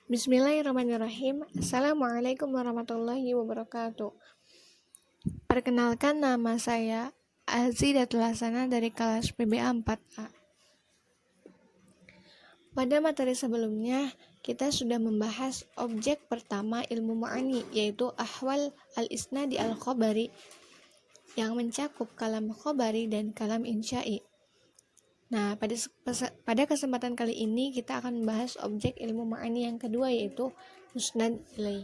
Bismillahirrahmanirrahim. Assalamualaikum warahmatullahi wabarakatuh. Perkenalkan, nama saya Azidatul Hasanah dari kelas PBA 4A. Pada materi sebelumnya, kita sudah membahas objek pertama ilmu ma'ani, yaitu ahwal al-isnadi al-khabari, yang mencakup kalam khabari dan kalam insya'i. Nah, pada kesempatan kali ini kita akan membahas objek ilmu ma'ani yang kedua, yaitu musnad ilaih.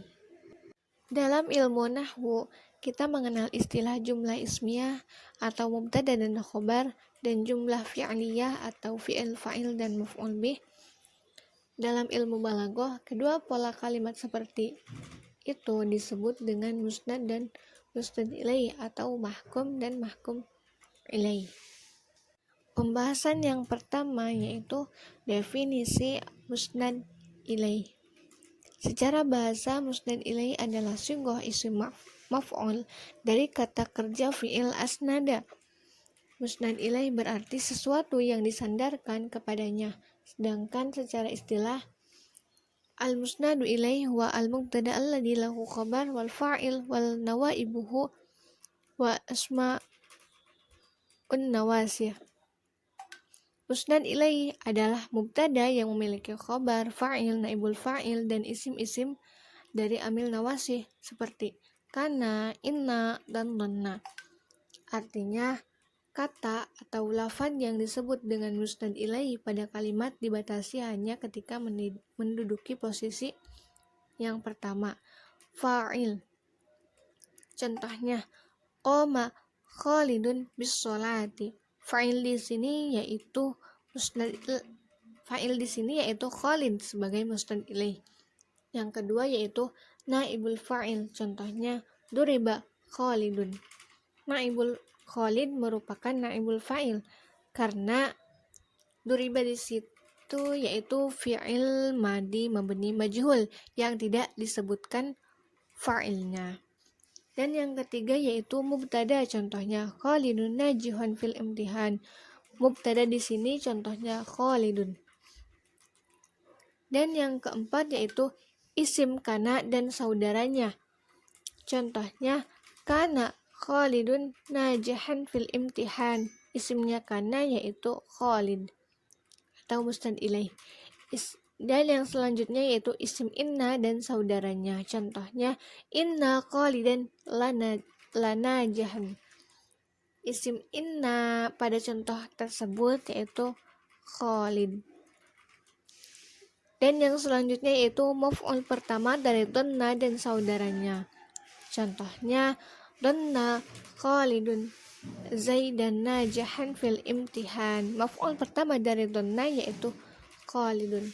Dalam ilmu nahwu, kita mengenal istilah jumlah ismiyah atau mubtada dan khobar, dan jumlah fi'liyah atau fi'il fa'il dan maf'ul bih. Dalam ilmu balaghah, kedua pola kalimat seperti itu disebut dengan musnad dan musnad ilaih atau mahkum dan mahkum ilaih. Pembahasan yang pertama yaitu definisi musnad ilaih. Secara bahasa, musnad ilaih adalah sungguh isim maf'ul dari kata kerja fi'il asnada. Musnad ilaih berarti sesuatu yang disandarkan kepadanya. Sedangkan secara istilah, al-musnadu ilaih wa al-mubtada alladhi lahu khabar wal fa'il wal nawaibuhu wa asma'un nawasih. Musnad ilaih adalah mubtada yang memiliki khabar, fa'il, naibul fa'il, dan isim-isim dari amil nawasih seperti kana, inna, dan dhanna. Artinya, kata atau lafaz yang disebut dengan musnad ilaih pada kalimat dibatasi hanya ketika menduduki posisi yang pertama, fa'il. Contohnya, qoma Khalidun bis sholati. Fa'il di sini yaitu Khalid sebagai musnad ilaih. Yang kedua yaitu naibul fa'il. Contohnya duriba Khalidun. Naibul Khalid merupakan naibul fa'il karena duriba di situ yaitu fi'il madi mabni majhul yang tidak disebutkan fa'ilnya. Dan yang ketiga yaitu mubtada, contohnya Khalidun najihun fil imtihan. Mubtada di sini contohnya Khalidun. Dan yang keempat yaitu isim kana dan saudaranya. Contohnya kana Khalidun najihan fil imtihan. Isimnya kana yaitu Khalid atau musnad ilaih. Dan yang selanjutnya yaitu isim inna dan saudaranya. Contohnya inna Khalidan lana jahan. Isim inna pada contoh tersebut yaitu Khalid. Dan yang selanjutnya yaitu maf'ul pertama dari dhanna dan saudaranya. Contohnya dhanna Khalidun Zaidan najahan fil imtihan. Maf'ul pertama dari dhanna yaitu Khalidun.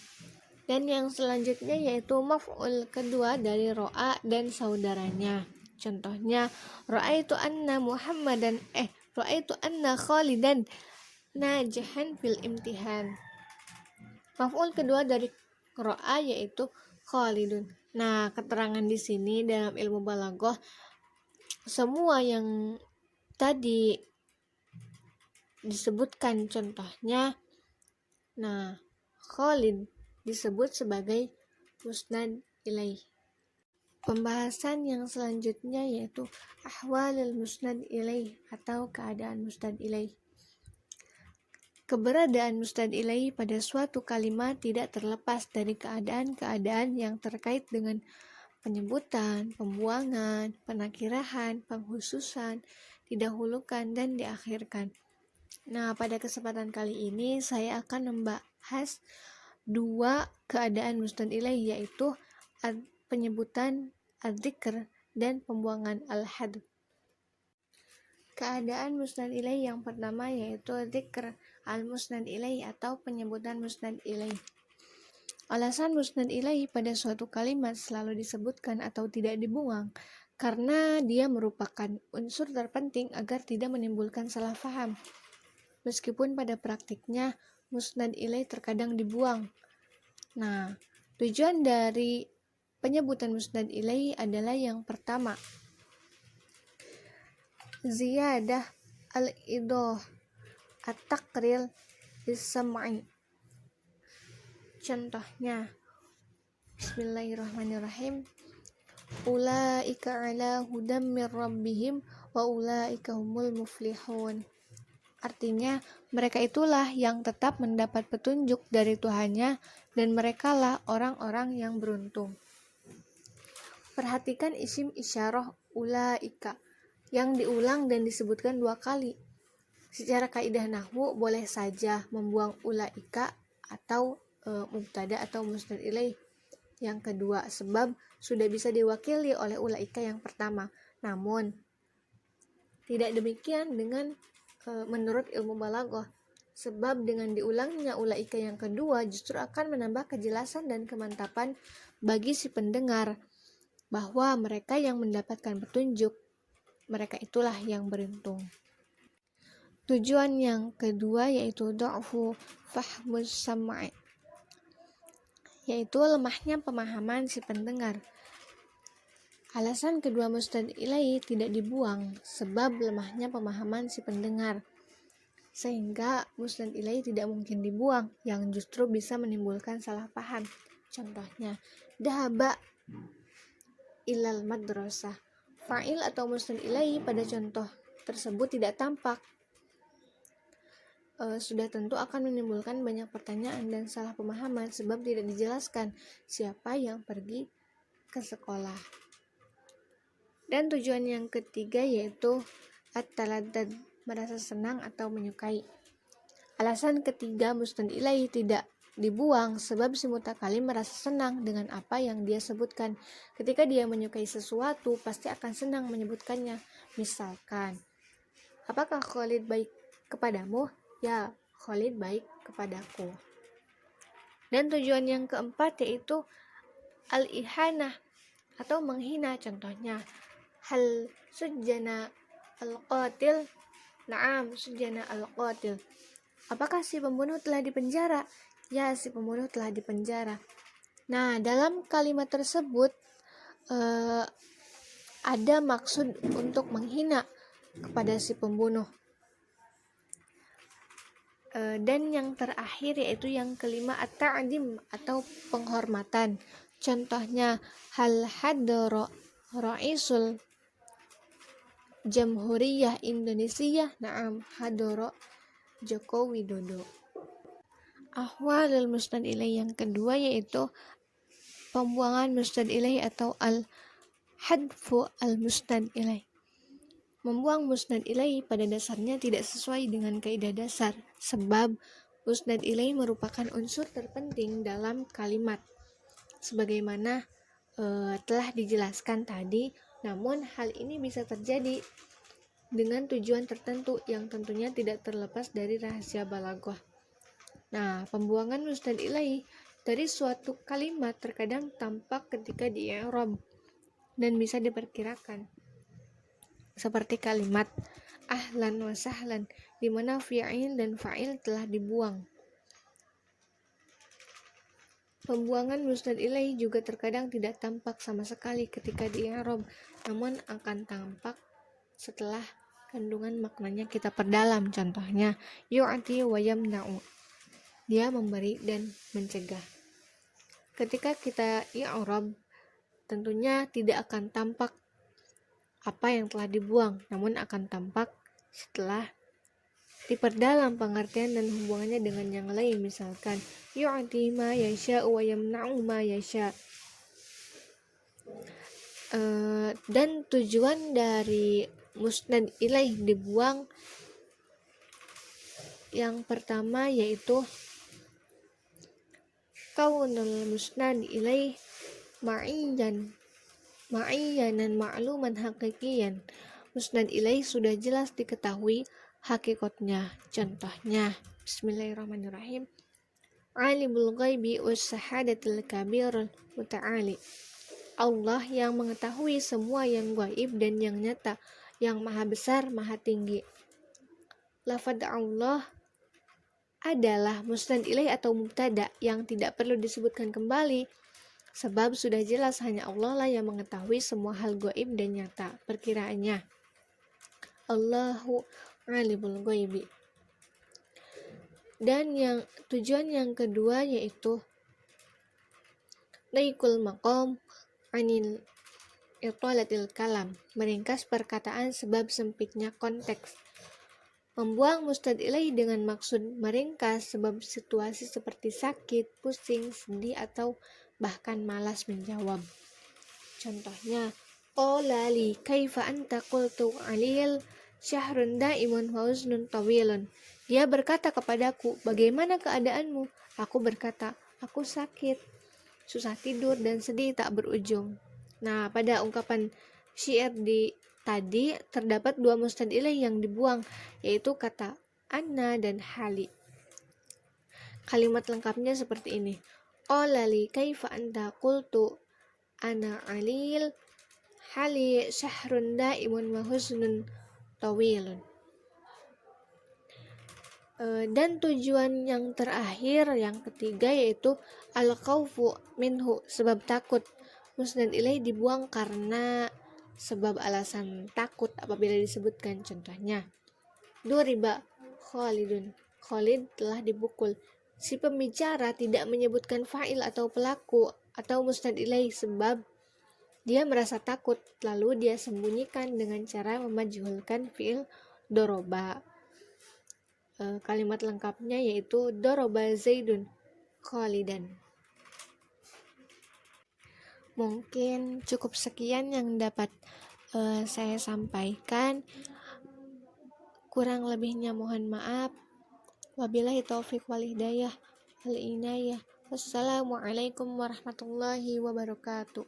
Dan yang selanjutnya yaitu maf'ul kedua dari ro'a dan saudaranya. Contohnya ra'aitu anna Khalidan najahan fil imtihan. Maf'ul kedua dari ro'a yaitu Khalidun. Nah, keterangan di sini dalam ilmu balaghah, semua yang tadi disebutkan contohnya, nah Khalid disebut sebagai musnad ilaih. Pembahasan yang selanjutnya yaitu ahwalul musnad ilaih atau keadaan musnad ilaih. Keberadaan musnad ilaih pada suatu kalimat tidak terlepas dari keadaan-keadaan yang terkait dengan penyebutan, pembuangan, penakirahan, penghususan, didahulukan, dan diakhirkan. Nah, pada kesempatan kali ini saya akan membahas dua keadaan musnad ilaih, yaitu penyebutan adzikr dan pembuangan al-hadf. Keadaan musnad ilaih yang pertama yaitu dzikr al-musnad ilaih atau penyebutan musnad ilaih. Alasan musnad ilaih pada suatu kalimat selalu disebutkan atau tidak dibuang karena dia merupakan unsur terpenting agar tidak menimbulkan salah faham. Meskipun pada praktiknya musnad ilaih terkadang dibuang. Nah, tujuan dari penyebutan musnad ilaih adalah yang pertama, ziyadah al-idah at-taqril bis-sam'i. Contohnya Bismillahirrahmanirrahim. Ulaika ala hudam mir rabbihim wa ulaika humul muflihun. Artinya, mereka itulah yang tetap mendapat petunjuk dari Tuhannya dan merekalah orang-orang yang beruntung. Perhatikan isim isyarah ulaika yang diulang dan disebutkan 2 kali. Secara kaidah nahwu boleh saja membuang ulaika atau mubtada atau musnad ilaih yang kedua, sebab sudah bisa diwakili oleh ulaika yang pertama. Namun tidak demikian dengan menurut ilmu balaghah, sebab dengan diulangnya ulaika yang kedua justru akan menambah kejelasan dan kemantapan bagi si pendengar bahwa mereka yang mendapatkan petunjuk, mereka itulah yang beruntung. Tujuan yang kedua yaitu dha'fu fahmus sam'i, yaitu lemahnya pemahaman si pendengar. Alasan kedua musnad ilaih tidak dibuang sebab lemahnya pemahaman si pendengar, sehingga musnad ilaih tidak mungkin dibuang yang justru bisa menimbulkan salah paham. Contohnya, dhahaba ilal madrasah. Fa'il atau musnad ilaih pada contoh tersebut tidak tampak. Sudah tentu akan menimbulkan banyak pertanyaan dan salah pemahaman sebab tidak dijelaskan siapa yang pergi ke sekolah. Dan tujuan yang ketiga yaitu at-taladdad, merasa senang atau menyukai. Alasan ketiga musnad ilaih tidak dibuang sebab si mutakalim merasa senang dengan apa yang dia sebutkan. Ketika dia menyukai sesuatu pasti akan senang menyebutkannya. Misalkan, apakah Khalid baik kepadamu? Ya, Khalid baik kepadaku. Dan tujuan yang keempat yaitu al-ihanah atau menghina. Contohnya, hal sujjana al-qatil? Na'am, sujjana al-qatil. Apakah si pembunuh telah dipenjara? Ya, si pembunuh telah dipenjara. Nah, dalam kalimat tersebut ada maksud untuk menghina kepada si pembunuh. Dan yang terakhir yaitu yang kelima at-ta'dim atau penghormatan. Contohnya, hal hadara ra'isul Jamhuriyah Indonesia? Na'am, hadara Joko Widodo. Ahwalul musnad ilaih yang kedua yaitu pembuangan musnad ilaih atau al-hadfu al-musnad ilaih. Membuang musnad ilaih pada dasarnya tidak sesuai dengan kaidah dasar, sebab musnad ilaih merupakan unsur terpenting dalam kalimat. Sebagaimana telah dijelaskan tadi, namun hal ini bisa terjadi dengan tujuan tertentu yang tentunya tidak terlepas dari rahasia balaghah. Nah, pembuangan musnad ilaih dari suatu kalimat terkadang tampak ketika di-i'rab dan bisa diperkirakan. Seperti kalimat ahlan wa sahlan, di mana fi'il dan fa'il telah dibuang. Pembuangan musnad ilaih juga terkadang tidak tampak sama sekali ketika di-i'rab, namun akan tampak setelah kandungan maknanya kita perdalam. Contohnya, yu'ti wa yamna'u, dia memberi dan mencegah. Ketika kita i'rab, tentunya tidak akan tampak apa yang telah dibuang, namun akan tampak setelah diperdalam pengertian dan hubungannya dengan yang lain. Misalkan, yu'ti ma yasha wa yamna'u ma yasha. Dan tujuan dari musnad ilaih dibuang yang pertama yaitu kaunul musnad ilaih ma'iyyanan ma'luman haqiqiyan. Musnad ilaih sudah jelas diketahui hakikatnya. Contohnya, bismillahirrahmanirrahim, alimul ghaibi was syahadatil kabirul muta'ali. Allah yang mengetahui semua yang gaib dan yang nyata, yang maha besar, maha tinggi. Lafadz Allah adalah musnad ilaih atau mubtada yang tidak perlu disebutkan kembali, sebab sudah jelas hanya Allah lah yang mengetahui semua hal gaib dan nyata. Perkiraannya, Allahu alimul ghaibi. Dan tujuan yang kedua yaitu Daikul maqam anil italatil kalam, meringkas perkataan sebab sempitnya konteks. Membuang mustad ilaih dengan maksud meringkas sebab situasi seperti sakit, pusing, sedih, atau bahkan malas menjawab. Contohnya, qala li kaifa anta qultu alil syahrun daimun wa uznun tawilun. Dia berkata kepadaku, bagaimana keadaanmu? Aku berkata, aku sakit, susah tidur, dan sedih tak berujung. Nah, pada ungkapan syair tadi terdapat dua mustad ilaih yang dibuang, yaitu kata anna dan hali. Kalimat lengkapnya seperti ini. Qala li kaifa anta qultu ana alil hali syahrun daimun wa husnun tawilun. Dan tujuan yang terakhir, yang ketiga, yaitu al-khawfu minhu, sebab takut. Musnad ilaih dibuang karena sebab alasan takut apabila disebutkan. Contohnya, duriba Khalidun, Khalid telah dipukul. Si pembicara tidak menyebutkan fa'il atau pelaku atau musnad ilaih sebab dia merasa takut, lalu dia sembunyikan dengan cara memajhulkan fi'il doroba. Kalimat lengkapnya yaitu doroba Zaidun Khalidan. Mungkin cukup sekian yang dapat saya sampaikan. Kurang lebihnya mohon maaf. Wabillahi taufiq wal hidayah wal inayah. Wassalamualaikum warahmatullahi wabarakatuh.